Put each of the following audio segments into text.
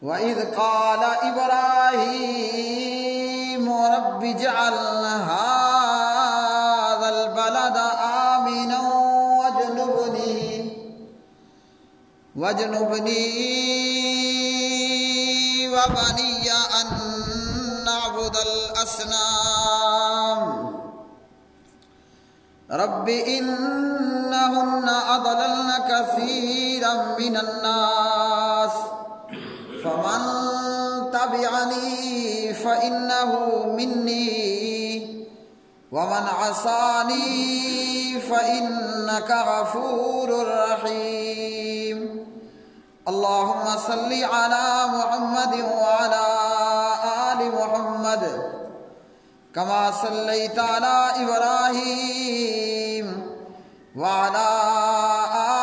وَإِذْ قَالَ إِبْرَاهِيمُ رَبِّ اجْعَلْ هَٰذَا الْبَلَدَ آمِنًا وَاجْنُبْنِي وَبَنِيَّ أَن نَّعْبُدَ الْأَصْنَامَ رَبِّ إِنَّهُنَّ أَضْلَلْنَ كَثِيرًا مِّنَ النَّاسِ فَمَن تَبِعَنِي فَإِنَّهُ مِنِّي وَمَنْ عَصَانِي فَإِنَّكَ غَفُورٌ رَّحِيمٌ اللهم صل على محمد وعلى آل محمد كما صليت على إبراهيم وعلى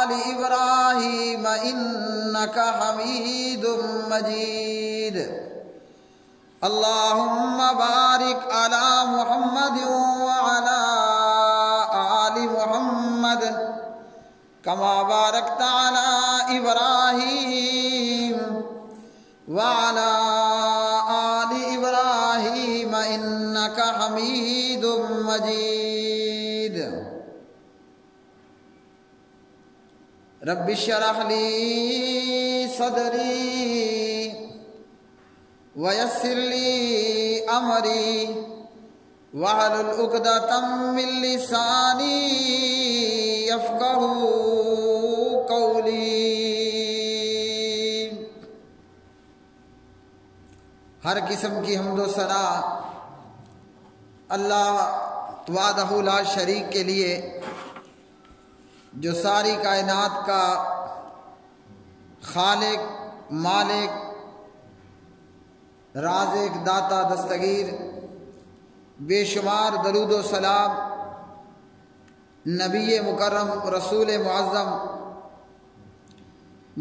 آل إبراهيم إنك حميد مجيد اللهم بارك على محمد وعلى آل محمد كما باركت على إبراهيم وعلى آل إبراهيم إنك حميد مجيد رب اشرح لي صدري ويسر لي أمري واحلل عقدة من لساني يفقهوا قولی۔ ہر قسم کی حمد و ثنا اللہ وحدہ لا شریک کے لیے جو ساری کائنات کا خالق، مالک، رازق، داتا، دستگیر، بے شمار درود و سلام نبی مکرم رسول معظم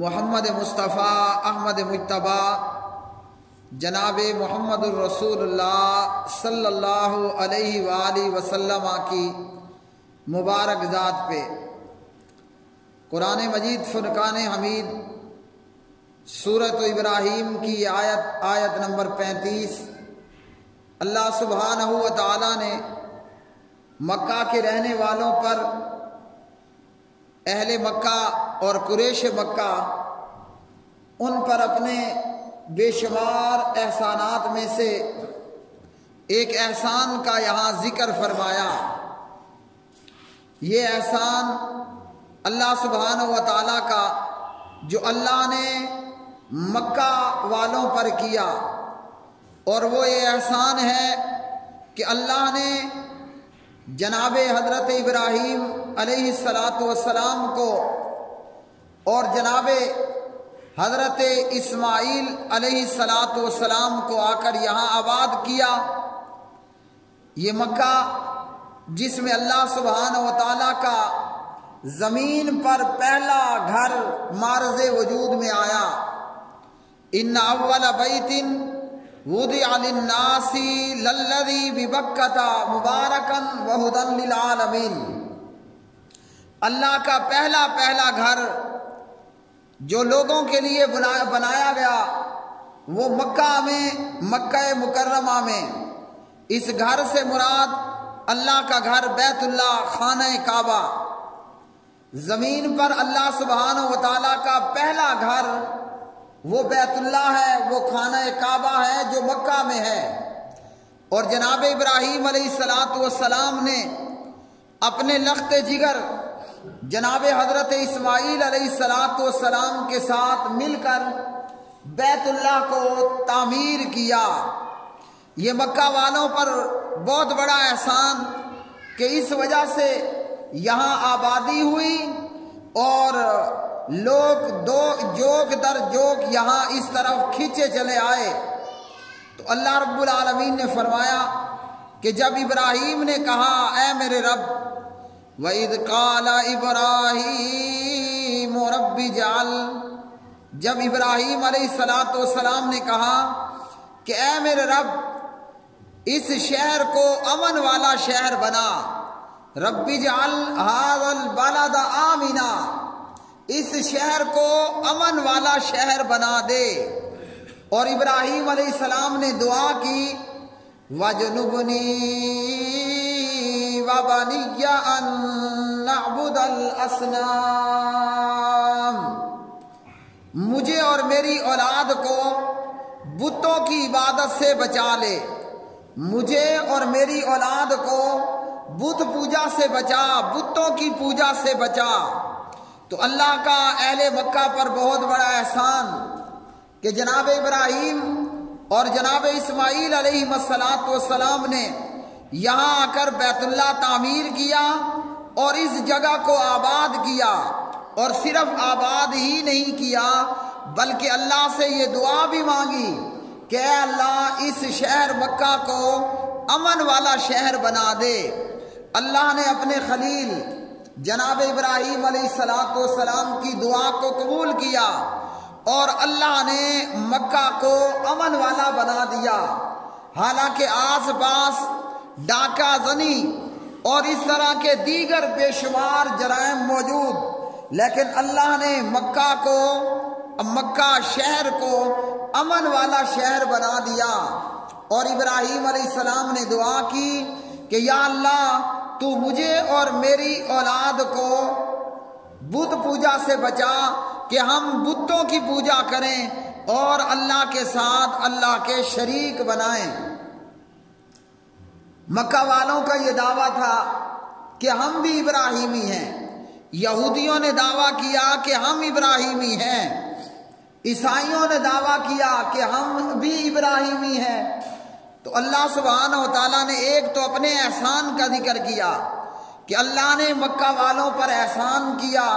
محمد مصطفیٰ احمد مجتبی جناب محمد الرسول اللہ صلی اللہ علیہ وآلہ وسلم کی مبارک ذات پہ۔ قرآن مجید فرقان حمید سورۃ ابراہیم کی آیت نمبر 35 اللہ سبحانہ و تعالی نے مکہ کے رہنے والوں پر، اہل مکہ اور قریش مکہ، ان پر اپنے بے شمار احسانات میں سے ایک احسان کا یہاں ذکر فرمایا۔ یہ احسان اللہ سبحانہ و تعالیٰ کا جو اللہ نے مکہ والوں پر کیا، اور وہ یہ احسان ہے کہ اللہ نے جناب حضرت ابراہیم علیہ السلام کو اور جناب حضرت اسماعیل علیہ السلام کو آ کر یہاں آباد کیا۔ یہ مکہ جس میں اللہ سبحانہ و تعالیٰ کا زمین پر پہلا گھر معرض وجود میں آیا۔ ان اول بیت وضع للناس للذی ببکۃ مبارکا وہدی للعالمین، اللہ کا پہلا گھر جو لوگوں کے لیے بنایا گیا وہ مکہ مکرمہ میں۔ اس گھر سے مراد اللہ کا گھر بیت اللہ، خانہ کعبہ۔ زمین پر اللہ سبحانہ و تعالیٰ کا پہلا گھر وہ بیت اللہ ہے، وہ خانہ کعبہ ہے جو مکہ میں ہے۔ اور جناب ابراہیم علیہ السلام نے اپنے لخت جگر جناب حضرت اسماعیل علیہ السلام کے ساتھ مل کر بیت اللہ کو تعمیر کیا۔ یہ مکہ والوں پر بہت بڑا احسان کہ اس وجہ سے یہاں آبادی ہوئی اور لوگ جوگ در جوگ یہاں اس طرف کھینچے چلے آئے۔ تو اللہ رب العالمین نے فرمایا کہ جب ابراہیم نے کہا اے میرے رب، وَإِذْ قَالَ إِبْرَاهِيمُ رَبِّ اجْعَلْ، جب ابراہیم علیہ السلام نے کہا کہ اے میرے رب اس شہر کو امن والا شہر بنا، رب اجعل هذا البلد آمنا، اس شہر کو امن والا شہر بنا دے۔ اور ابراہیم علیہ السلام نے دعا کی وَجْنُبْنِي وَبَنِيَّ أَن نَعْبُدَ الْأَصْنَامَ، مجھے اور میری اولاد کو بتوں کی عبادت سے بچا لے، مجھے اور میری اولاد کو بت پوجا سے بچا، بتوں کی پوجا سے بچا۔ تو اللہ کا اہل مکہ پر بہت بڑا احسان کہ جناب ابراہیم اور جناب اسماعیل علیہ السلام نے یہاں آ کر بیت اللہ تعمیر کیا اور اس جگہ کو آباد کیا، اور صرف آباد ہی نہیں کیا بلکہ اللہ سے یہ دعا بھی مانگی کہ اے اللہ اس شہر مکہ کو امن والا شہر بنا دے۔ اللہ نے اپنے خلیل جناب ابراہیم علیہ السلام کی دعا کو قبول کیا اور اللہ نے مکہ کو امن والا بنا دیا۔ حالانکہ آس پاس ڈاکہ زنی اور اس طرح کے دیگر بے شمار جرائم موجود، لیکن اللہ نے مکہ شہر کو امن والا شہر بنا دیا۔ اور ابراہیم علیہ السلام نے دعا کی کہ یا اللہ تو مجھے اور میری اولاد کو بت پوجا سے بچا کہ ہم بتوں کی پوجا کریں اور اللہ کے ساتھ اللہ کے شریک بنائیں۔ مکہ والوں کا یہ دعویٰ تھا کہ ہم بھی ابراہیمی ہیں، یہودیوں نے دعویٰ کیا کہ ہم ابراہیمی ہیں، عیسائیوں نے دعویٰ کیا کہ ہم بھی ابراہیمی ہیں۔ تو اللہ سبحانہ و تعالیٰ نے ایک تو اپنے احسان کا ذکر کیا کہ اللہ نے مکہ والوں پر احسان کیا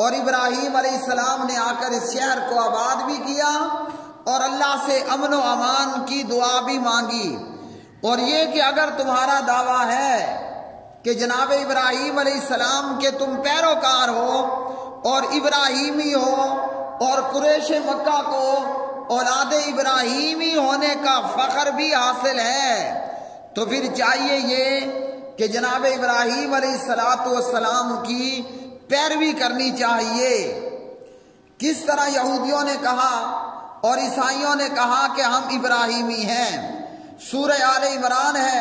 اور ابراہیم علیہ السلام نے آ کر اس شہر کو آباد بھی کیا اور اللہ سے امن و امان کی دعا بھی مانگی۔ اور یہ کہ اگر تمہارا دعویٰ ہے کہ جناب ابراہیم علیہ السلام کے تم پیروکار ہو اور ابراہیمی ہو اور قریش مکہ کو اولاد ابراہیمی ہونے کا فخر بھی حاصل ہے، تو پھر چاہیے یہ کہ جناب ابراہیم علیہ السلام کی پیروی کرنی چاہیے۔ کس طرح یہودیوں نے کہا اور عیسائیوں نے کہا کہ ہم ابراہیمی ہیں۔ سورہ آل عمران ہے،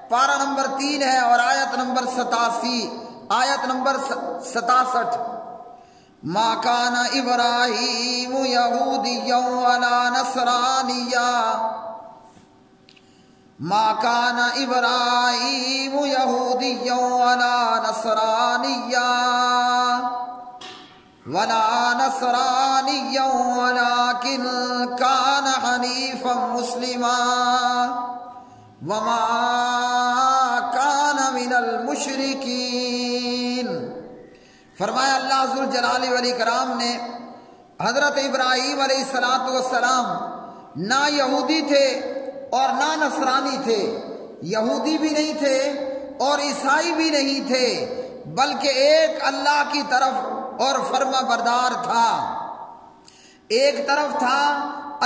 پارہ نمبر 3 ہے اور آیت نمبر 67۔ ما کان ابراہیم یہودیا ولا نصرانیا، ما کان ابراہیم یہودیا ولا نصرانیا ولکن کان حنیفا مسلما وما کان من المشرکین۔ فرمایا اللہ ذوالجلال والاکرام نے حضرت ابراہیم علیہ السلام نہ یہودی تھے اور نہ نصرانی تھے، یہودی بھی نہیں تھے اور عیسائی بھی نہیں تھے، بلکہ ایک اللہ کی طرف اور فرما بردار تھا، ایک طرف تھا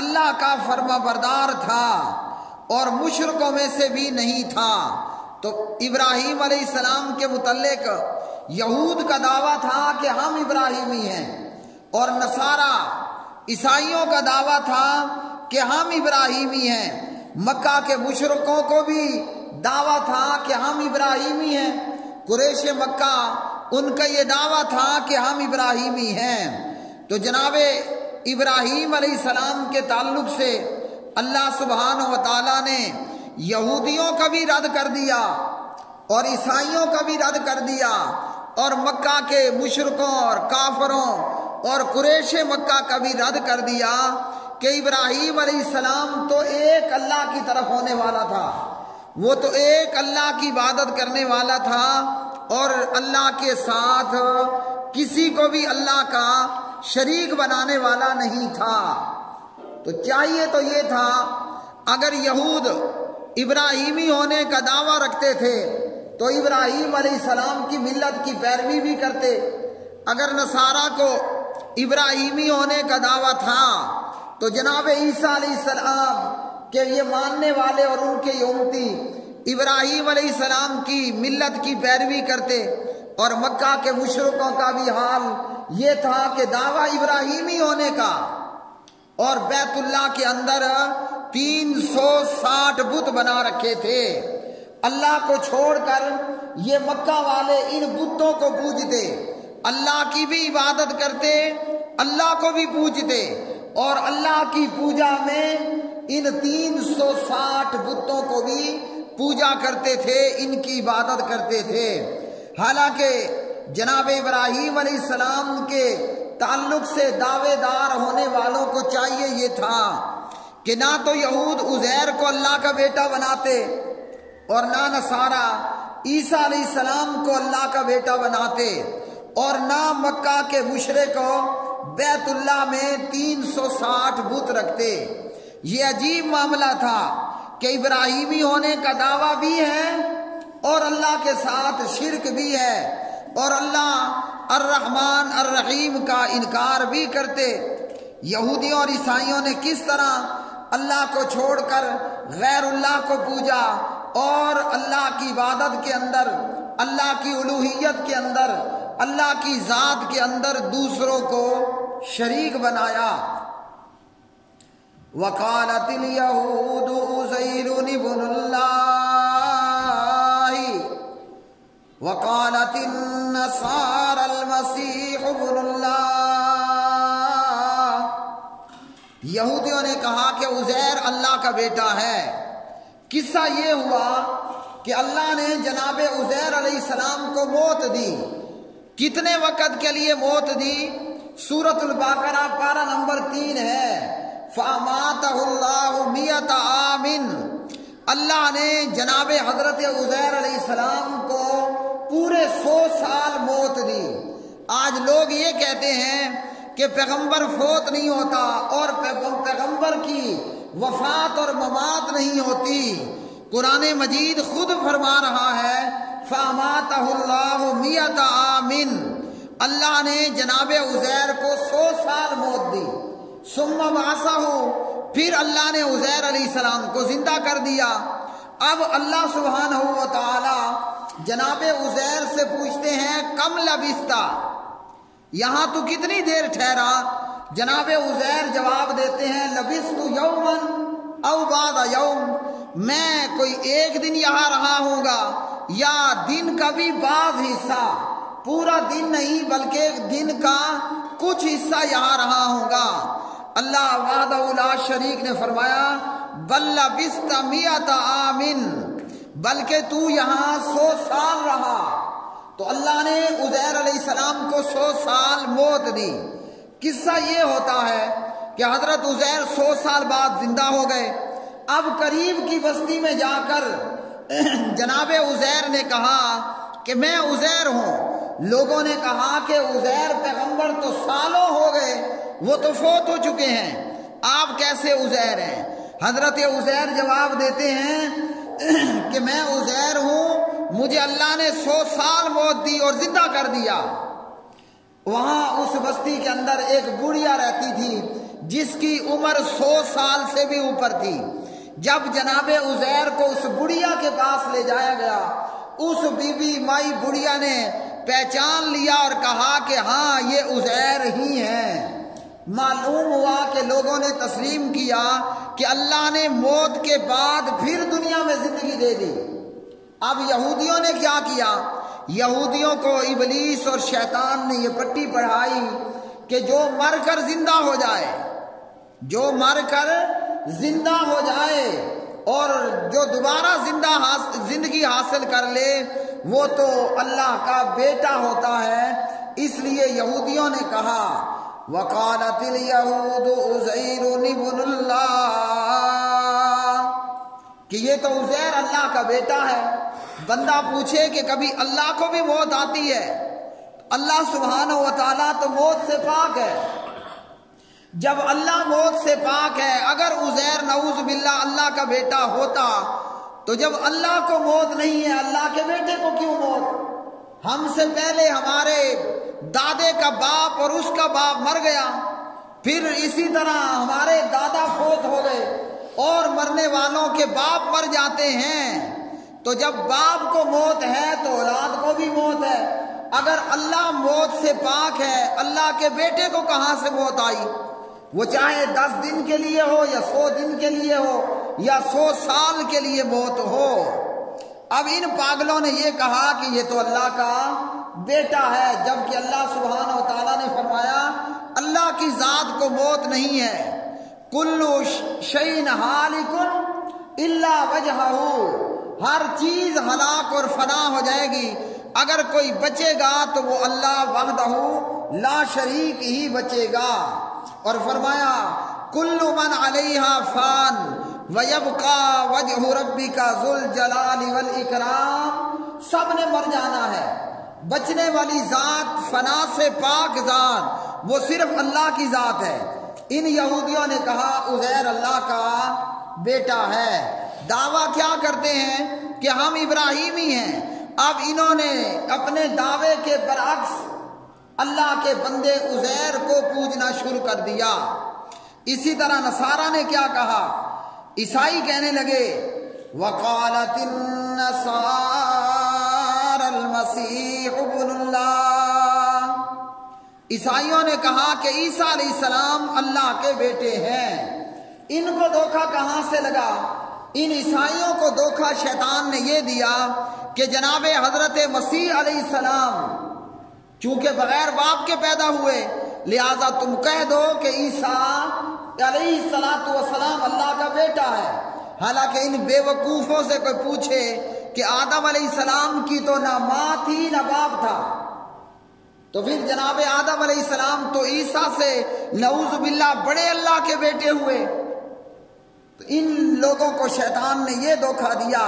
اللہ کا فرما بردار تھا اور مشرکوں میں سے بھی نہیں تھا۔ تو ابراہیم علیہ السلام کے متعلق یہود کا دعویٰ تھا کہ ہم ابراہیمی ہیں، اور نصارہ عیسائیوں کا دعویٰ تھا کہ ہم ابراہیمی ہیں۔ مکہ کے مشرکوں کو بھی دعویٰ تھا کہ ہم ابراہیمی ہیں، قریش مکہ ان کا یہ دعویٰ تھا کہ ہم ابراہیمی ہیں۔ تو جناب ابراہیم علیہ السلام کے تعلق سے اللہ سبحانہ و تعالیٰ نے یہودیوں کا بھی رد کر دیا اور عیسائیوں کا بھی رد کر دیا، اور مکہ کے مشرکوں اور کافروں اور قریش مکہ کا بھی رد کر دیا کہ ابراہیم علیہ السلام تو ایک اللہ کی طرف ہونے والا تھا، وہ تو ایک اللہ کی عبادت کرنے والا تھا اور اللہ کے ساتھ کسی کو بھی اللہ کا شریک بنانے والا نہیں تھا۔ تو چاہیے تو یہ تھا اگر یہود ابراہیمی ہونے کا دعویٰ رکھتے تھے تو ابراہیم علیہ السلام کی ملت کی پیروی بھی کرتے، اگر نصارہ کو ابراہیمی ہونے کا دعویٰ تھا تو جناب عیسیٰ علیہ السلام کے یہ ماننے والے اور ان کے امتی ابراہیم علیہ السلام کی ملت کی پیروی کرتے، اور مکہ کے مشرکوں کا بھی حال یہ تھا کہ دعویٰ ابراہیمی ہونے کا اور بیت اللہ کے اندر 360 بت بنا رکھے تھے۔ اللہ کو چھوڑ کر یہ مکہ والے ان بتوں کو پوجتے، اللہ کی بھی عبادت کرتے، اللہ کو بھی پوجتے، اور اللہ کی پوجا میں ان 360 بتوں کو بھی پوجا کرتے تھے، ان کی عبادت کرتے تھے۔ حالانکہ جناب ابراہیم علیہ السلام کے تعلق سے دعوے دار ہونے والوں کو چاہیے یہ تھا کہ نہ تو یہود عزیر کو اللہ کا بیٹا بناتے، اور نہ نصارہ عیسیٰ علیہ السلام کو اللہ کا بیٹا بناتے، اور نہ مکہ کے مشرک بیت اللہ میں 360 بت رکھتے۔ یہ عجیب معاملہ تھا کہ ابراہیمی ہونے کا دعویٰ بھی ہے اور اللہ کے ساتھ شرک بھی ہے، اور اللہ الرحمن الرحیم کا انکار بھی کرتے۔ یہودیوں اور عیسائیوں نے کس طرح اللہ کو چھوڑ کر غیر اللہ کو پوجا، اور اللہ کی عبادت کے اندر، اللہ کی الوہیت کے اندر، اللہ کی ذات کے اندر دوسروں کو شریک بنایا۔ وقالت اليهود عزير ابن الله وقالت النصارى المسيح ابن الله۔ یہودیوں نے کہا کہ عزیر اللہ کا بیٹا ہے۔ قصہ یہ ہوا کہ اللہ نے جناب عزیر علیہ السلام کو موت دی۔ کتنے وقت کے لیے موت دی؟ سورۃ البقرہ پارہ نمبر 3 ہے، فَأَمَاتَهُ اللَّهُ مِئَةَ عَامٍ۔ اللہ نے جناب حضرت عزیر علیہ السلام کو پورے 100 سال موت دی۔ آج لوگ یہ کہتے ہیں کہ پیغمبر فوت نہیں ہوتا اور پیغمبر کی وفات اور ممات نہیں ہوتی۔ قرآن مجید خود فرما رہا ہے فَأَمَاتَهُ اللَّهُ مِئَةَ عَامٍ۔ اللہ نے جناب عزیر کو 100 سال موت دی۔ ثم بعثہ، پھر اللہ نے عزیر علیہ السلام کو زندہ کر دیا۔ اب اللہ سبحانہ و تعالی جناب عزیر سے پوچھتے ہیں کم لبثتا، یہاں تو کتنی دیر ٹھہرا؟ جناب عزیر جواب دیتے ہیں لبثت یوما او بعد یوم، میں کوئی ایک دن یہاں رہا ہوں گا یا دن کا بھی بعض حصہ، پورا دن نہیں بلکہ دن کا کچھ حصہ یہاں رہا ہوں گا۔ اللہ وحدہ لا شریک نے فرمایا بل لبثت مئۃ عام، بلکہ تو یہاں 100 سال رہا۔ تو اللہ نے عزیر علیہ السلام کو 100 سال موت دی۔ قصہ یہ ہوتا ہے کہ حضرت عزیر 100 سال بعد زندہ ہو گئے۔ اب قریب کی بستی میں جا کر جناب عزیر نے کہا کہ میں عزیر ہوں۔ لوگوں نے کہا کہ عزیر پیغمبر تو سالوں ہو گئے، وہ تو فوت ہو چکے ہیں، آپ کیسے عزیر ہیں؟ حضرت عزیر جواب دیتے ہیں کہ میں عزیر ہوں، مجھے اللہ نے 100 سال موت دی اور زندہ کر دیا۔ وہاں اس بستی کے اندر ایک بڑھیا رہتی تھی جس کی عمر 100 سال سے بھی اوپر تھی۔ جب جناب عزیر کو اس بڑھیا کے پاس لے جایا گیا، اس بی بی مائی بڑھیا نے پہچان لیا اور کہا کہ ہاں یہ عزیر ہی ہیں۔ معلوم ہوا کہ لوگوں نے تسلیم کیا کہ اللہ نے موت کے بعد پھر دنیا میں زندگی دے دی۔ اب یہودیوں نے کیا کیا؟ یہودیوں کو ابلیس اور شیطان نے یہ پٹی پڑھائی کہ جو مر کر زندہ ہو جائے، جو مر کر زندہ ہو جائے اور جو دوبارہ زندگی حاصل کر لے وہ تو اللہ کا بیٹا ہوتا ہے۔ اس لیے یہودیوں نے کہا وقالت اليهود عزیر ابن اللہ، کہ یہ تو عزیر اللہ کا بیٹا ہے۔ بندہ پوچھے کہ کبھی اللہ کو بھی موت آتی ہے؟ اللہ سبحانہ و تعالیٰ تو موت سے پاک ہے۔ جب اللہ موت سے پاک ہے، اگر عزیر نعوذ باللہ اللہ کا بیٹا ہوتا تو جب اللہ کو موت نہیں ہے اللہ کے بیٹے کو کیوں موت؟ ہم سے پہلے ہمارے دادے کا باپ اور اس کا باپ مر گیا، پھر اسی طرح ہمارے دادا فوت ہو گئے اور مرنے والوں کے باپ مر جاتے ہیں۔ تو جب باپ کو موت ہے تو اولاد کو بھی موت ہے۔ اگر اللہ موت سے پاک ہے، اللہ کے بیٹے کو کہاں سے موت آئی؟ وہ چاہے 10 دن کے لیے ہو یا 100 دن کے لیے ہو یا 100 سال کے لیے موت ہو۔ اب ان پاگلوں نے یہ کہا کہ یہ تو اللہ کا بیٹا ہے، جبکہ اللہ سبحانہ و تعالیٰ نے فرمایا اللہ کی ذات کو موت نہیں ہے۔ کلو شیء ہالک الا وجہہ، ہر چیز ہلاک اور فنا ہو جائے گی، اگر کوئی بچے گا تو وہ اللہ وحدہ لا شریک ہی بچے گا۔ اور فرمایا کل من علیہا فان ویبقى وجہ ربک ذو الجلال والاکرام، سب نے مر جانا ہے، بچنے والی ذات، فنا سے پاک ذات وہ صرف اللہ کی ذات ہے۔ ان یہودیوں نے کہا عزیر اللہ کا بیٹا ہے، دعویٰ کیا کرتے ہیں کہ ہم ابراہیمی ہیں۔ اب انہوں نے اپنے دعوے کے برعکس اللہ کے بندے عزیر کو پوجنا شروع کر دیا۔ اسی طرح نصارہ نے کیا کہا، عیسائی کہنے لگے وقالت النصارى المسیح ابن اللہ، عیسائیوں نے کہا کہ عیسیٰ علیہ السلام اللہ کے بیٹے ہیں۔ ان کو دھوکہ کہاں سے لگا؟ ان عیسائیوں کو دھوکہ شیطان نے یہ دیا کہ جناب حضرت مسیح علیہ السلام چونکہ بغیر باپ کے پیدا ہوئے، لہذا تم کہہ دو کہ عیسیٰ علیہ السلام اللہ کا بیٹا ہے۔ حالانکہ ان بے وقوفوں سے کوئی پوچھے کہ آدم علیہ السلام کی تو نہ ماں تھی نہ باپ تھا، تو پھر جناب آدم علیہ السلام تو عیسیٰ سے نعوذ باللہ بڑے اللہ کے بیٹے ہوئے۔ تو ان لوگوں کو شیطان نے یہ دھوکہ دیا۔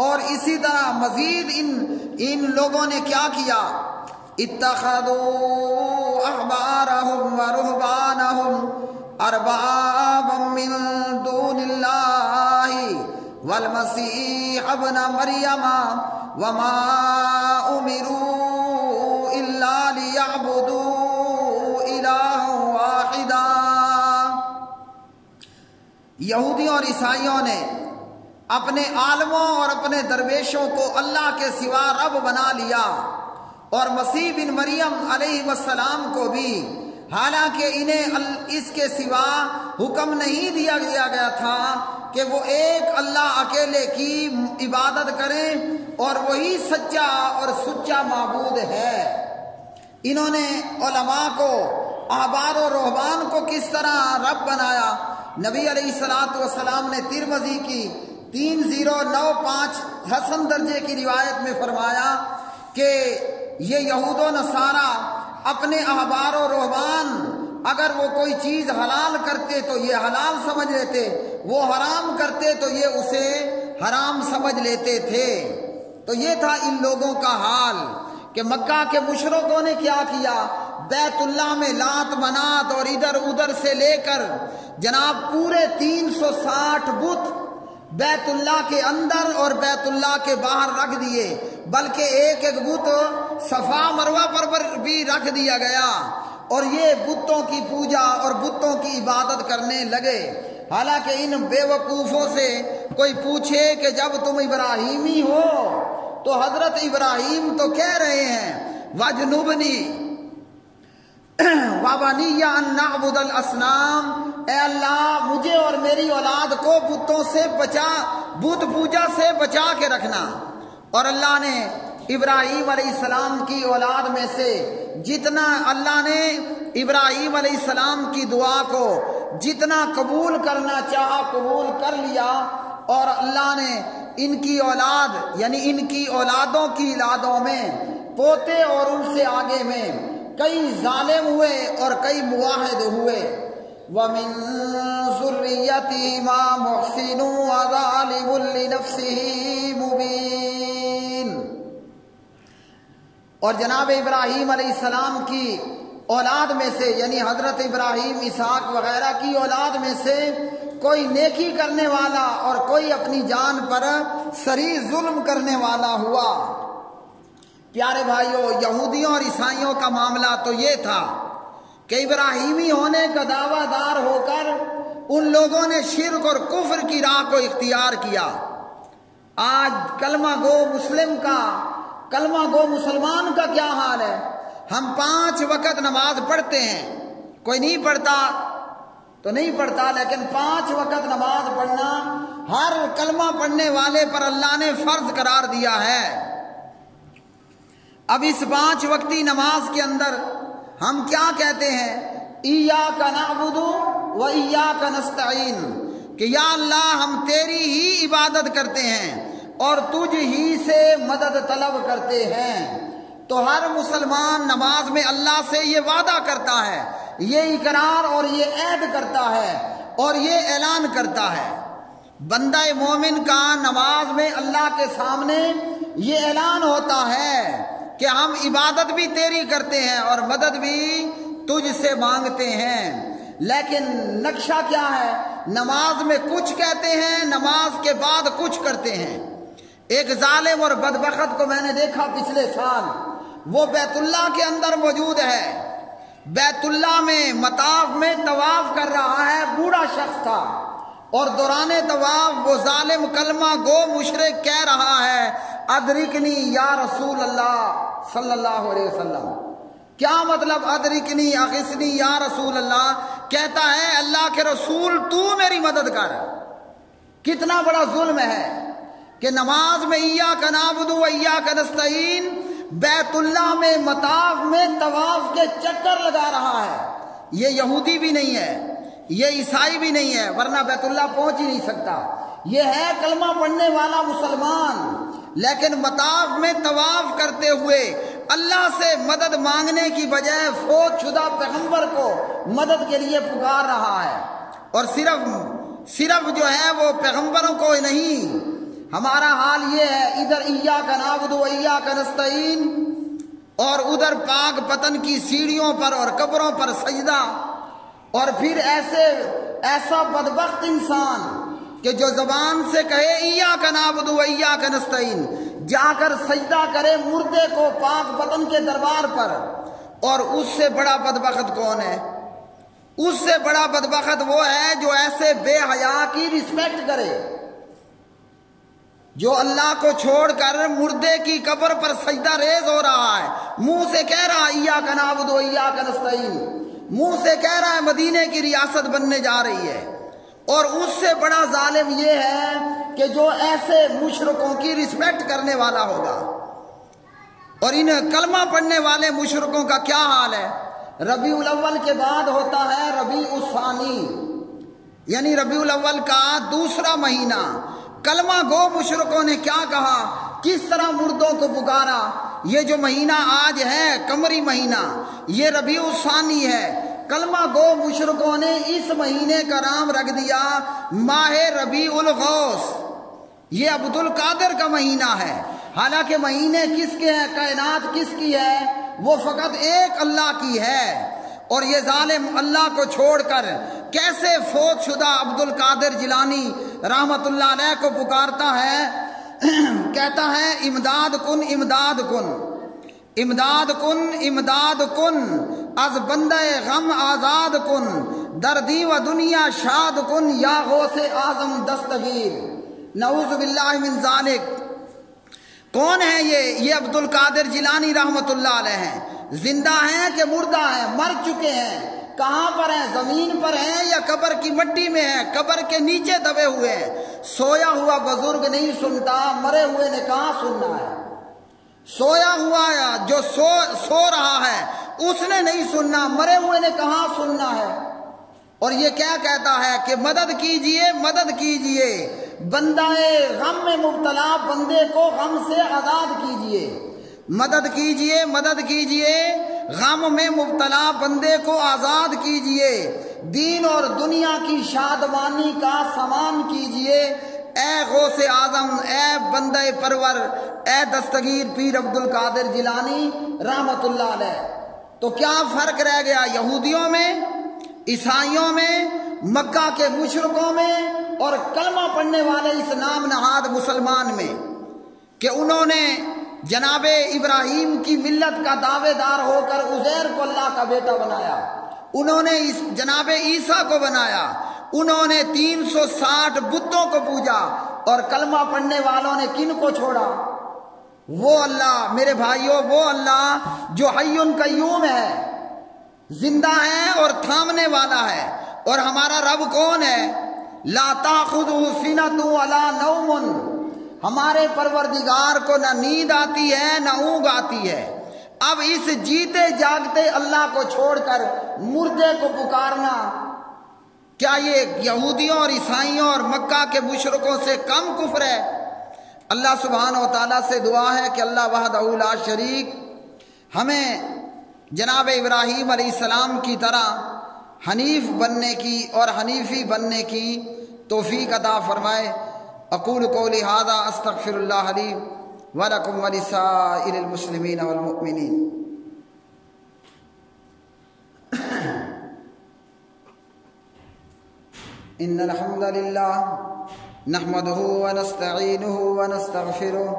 اور اسی طرح مزید ان لوگوں نے کیا کیا، اتخذوا احبارهم ورهبانهم اربابا من دون الله والمسيح ابن مريم وما امروا الا ليعبدوا الها واحدا۔ یہودیوں اور عیسائیوں نے اپنے عالموں اور اپنے درویشوں کو اللہ کے سوا رب بنا لیا، اور مسیح بن مریم علیہ السلام کو بھی، حالانکہ انہیں اس کے سوا حکم نہیں دیا گیا تھا کہ وہ ایک اللہ اکیلے کی عبادت کریں، اور وہی سچا اور سچا معبود ہے۔ انہوں نے علماء کو، احبار و رہبان کو کس طرح رب بنایا؟ نبی علیہ السلام نے ترمذی کی 3095 حسن درجے کی روایت میں فرمایا کہ یہ یہود و نصارہ اپنے احبار و رہبان اگر وہ کوئی چیز حلال کرتے تو یہ حلال سمجھ لیتے، وہ حرام کرتے تو یہ اسے حرام سمجھ لیتے تھے۔ تو یہ تھا ان لوگوں کا حال کہ مکہ کے مشرکوں نے کیا کیا، بیت اللہ میں لات منات اور ادھر ادھر سے لے کر جناب پورے 360 بت بیت اللہ کے اندر اور بیت اللہ کے باہر رکھ دیے، بلکہ ایک ایک بت صفا مروہ پر بھی رکھ دیا گیا، اور یہ بتوں کی پوجا اور بتوں کی عبادت کرنے لگے۔ حالانکہ ان بے وقوفوں سے کوئی پوچھے کہ جب تم ابراہیمی ہو تو حضرت ابراہیم تو کہہ رہے ہیں وَجْنُبْنِي وَبَنِيَّ أَن نَعْبُدَ الْأَصْنَامَ، اے اللہ مجھے اور میری اولاد کو بتوں سے بچا، بت پوجا سے بچا کے رکھنا۔ اور اللہ نے ابراہیم علیہ السلام کی اولاد میں سے جتنا، اللہ نے ابراہیم علیہ السلام کی دعا کو جتنا قبول کرنا چاہا قبول کر لیا، اور اللہ نے ان کی اولاد یعنی ان کی اولادوں کی اولادوں میں پوتے اور ان سے آگے میں کئی ظالم ہوئے اور کئی موحد ہوئے۔ وَمِن ذُرِّيَّتِهِمَا مُحْسِنٌ وَظَالِمٌ لِنَفْسِهِ مُبِينٌ۔ اور جناب ابراہیم علیہ السلام کی اولاد میں سے یعنی حضرت ابراہیم، اسحاق وغیرہ کی اولاد میں سے کوئی نیکی کرنے والا اور کوئی اپنی جان پر صریح ظلم کرنے والا ہوا۔ پیارے بھائیوں، یہودیوں اور عیسائیوں کا معاملہ تو یہ تھا کہ ابراہیمی ہونے کا دعویٰ دار ہو کر ان لوگوں نے شرک اور کفر کی راہ کو اختیار کیا۔ آج کلمہ گو مسلم کا، کلمہ گو مسلمان کا کیا حال ہے؟ ہم 5 وقت نماز پڑھتے ہیں، کوئی نہیں پڑھتا تو نہیں پڑھتا، لیکن 5 وقت نماز پڑھنا ہر کلمہ پڑھنے والے پر اللہ نے فرض قرار دیا ہے۔ اب اس 5 وقتی نماز کے اندر ہم کیا کہتے ہیں؟ ایاک نعبد و ایاک نستعین، کہ یا اللہ ہم تیری ہی عبادت کرتے ہیں اور تجھ ہی سے مدد طلب کرتے ہیں۔ تو ہر مسلمان نماز میں اللہ سے یہ وعدہ کرتا ہے، یہ اقرار اور یہ عہد کرتا ہے اور یہ اعلان کرتا ہے۔ بندہ مومن کا نماز میں اللہ کے سامنے یہ اعلان ہوتا ہے کہ ہم عبادت بھی تیری کرتے ہیں اور مدد بھی تجھ سے مانگتے ہیں۔ لیکن نقشہ کیا ہے؟ نماز میں کچھ کہتے ہیں، نماز کے بعد کچھ کرتے ہیں۔ ایک ظالم اور بدبخت کو میں نے دیکھا پچھلے سال، وہ بیت اللہ کے اندر موجود ہے، بیت اللہ میں مطاف میں طواف کر رہا ہے، بوڑھا شخص تھا، اور دوران طواف وہ ظالم کلمہ گو مشرک کہہ رہا ہے، ادرکنی یا رسول اللہ صلی اللہ علیہ وسلم۔ کیا مطلب ادرکنی اغثنی یا رسول اللہ؟ کہتا ہے اللہ کے رسول تو میری مدد کر۔ کتنا بڑا ظلم ہے کہ نماز میں ایاک نعبد و ایاک نستعین بیت اللہ میں مطاف میں طواف کے چکر لگا رہا ہے۔ یہ یہودی بھی نہیں ہے، یہ عیسائی بھی نہیں ہے، ورنہ بیت اللہ پہنچ ہی نہیں سکتا۔ یہ ہے کلمہ پڑھنے والا مسلمان، لیکن مطاف میں طواف کرتے ہوئے اللہ سے مدد مانگنے کی بجائے فوت شدہ پیغمبر کو مدد کے لیے پکار رہا ہے۔ اور صرف جو ہے وہ پیغمبروں کو نہیں، ہمارا حال یہ ہے، ادھر ایاک نعبد و ایاک نستعین اور ادھر پاک پتن کی سیڑھیوں پر اور قبروں پر سجدہ، اور پھر ایسا بدبخت انسان کہ جو زبان سے کہے ایاک نعبد و ایاک نستعین، جا کر سجدہ کرے مردے کو پاک پتن کے دربار پر۔ اور اس سے بڑا بدبخت کون ہے؟ اس سے بڑا بدبخت وہ ہے جو ایسے بے حیا کی رسپیکٹ کرے، جو اللہ کو چھوڑ کر مردے کی قبر پر سجدہ ریز ہو رہا ہے، منہ سے کہہ رہا ہے ایاک نعبد و ایاک نستعین، منہ سے کہہ رہا ہے مدینے کی ریاست بننے جا رہی ہے۔ اور اس سے بڑا ظالم یہ ہے کہ جو ایسے مشرکوں کی رسپیکٹ کرنے والا ہوگا۔ اور ان کلمہ پڑھنے والے مشرکوں کا کیا حال ہے؟ ربیع الاول کے بعد ہوتا ہے ربیع الثانی، یعنی ربیع الاول کا دوسرا مہینہ۔ کلمہ گو مشرکوں نے کیا کہا، کس طرح مردوں کو پکارا۔ یہ جو مہینہ آج ہے قمری مہینہ، یہ ربیع الثانی ہے۔ کلمہ گو مشرکوں نے اس مہینے کا نام رکھ دیا ماہ ربیع الغوث، یہ عبد القادر کا مہینہ ہے۔ حالانکہ مہینے کس کے ہیں، کائنات کس کی ہے؟ وہ فقط ایک اللہ کی ہے۔ اور یہ ظالم اللہ کو چھوڑ کر کیسے فوت شدہ عبد القادر جیلانی رحمت اللہ علیہ کو پکارتا ہے، کہتا ہے امداد کن امداد کن امداد کن امداد کن، از بندہ غم آزاد کن، دردی و دنیا شاد کن، یا غوث اعظم دستگیر۔ نعوذ باللہ من ذالک۔ کون ہے یہ عبد القادر جیلانی رحمت اللہ علیہ ہیں۔ زندہ ہیں کہ مردہ ہیں؟ مر چکے ہیں۔ کہاں پر ہیں؟ زمین پر ہیں یا قبر کی مٹی میں ہیں؟ قبر کے نیچے دبے ہوئے ہیں۔ سویا ہوا بزرگ نہیں سنتا، مرے ہوئے نے کہاں سننا ہے؟ سویا ہوا جو سو رہا ہے اس نے نہیں سننا، مرے ہوئے نے کہاں سننا ہے؟ اور یہ کیا کہتا ہے کہ مدد کیجئے مدد کیجئے، بندہ غم میں مبتلا بندے کو غم سے آزاد کیجئے، مدد کیجئے مدد کیجئے، غم میں مبتلا بندے کو آزاد کیجئے، دین اور دنیا کی شادمانی کا سامان کیجئے، اے غوث اعظم، اے بندہ پرور، اے دستگیر پیر عبد القادر جیلانی رحمت اللہ علیہ۔ تو کیا فرق رہ گیا یہودیوں میں، عیسائیوں میں، مکہ کے مشرکوں میں اور کلمہ پڑھنے والے اس نام نہاد مسلمان میں، کہ انہوں نے جناب ابراہیم کی ملت کا دعوے دار ہو کر عزیر کو اللہ کا بیٹا بنایا، انہوں نے جناب عیسیٰ کو بنایا، انہوں نے 360 بتوں کو پوجا، اور کلمہ پڑھنے والوں نے کن کو چھوڑا؟ وہ اللہ میرے بھائیوں، وہ اللہ جو حی قیوم ہے، زندہ ہے اور تھامنے والا ہے، اور ہمارا رب کون ہے؟ لا تاخذہ سنۃ ولا نوم، ہمارے پروردگار کو نہ نیند آتی ہے نہ اونگ آتی ہے۔ اب اس جیتے جاگتے اللہ کو چھوڑ کر مردے کو پکارنا، کیا یہ یہودیوں اور عیسائیوں اور مکہ کے مشرکوں سے کم کفر ہے؟ اللہ سبحانہ و تعالیٰ سے دعا ہے کہ اللہ وحدہ لا شریک ہمیں جناب ابراہیم علیہ السلام کی طرح حنیف بننے کی اور حنیفی بننے کی توفیق عطا فرمائے۔ اقول قولی ھذا استغفر اللہ لی ولکم ولسائر المسلمین والمؤمنین۔ ان الحمد للہ نحمده ونستعینه ونستغفره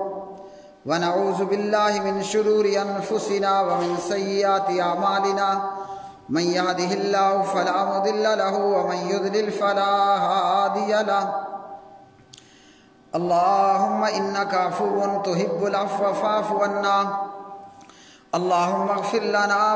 ونعوذ باللہ من شرور انفسنا ومن سیئات اعمالنا، من يهده الله فلا مضل له ومن يضلل فلا هادي له۔ اللهم انك عفو تحب العفو فاعف عنا، اللهم اغفر لنا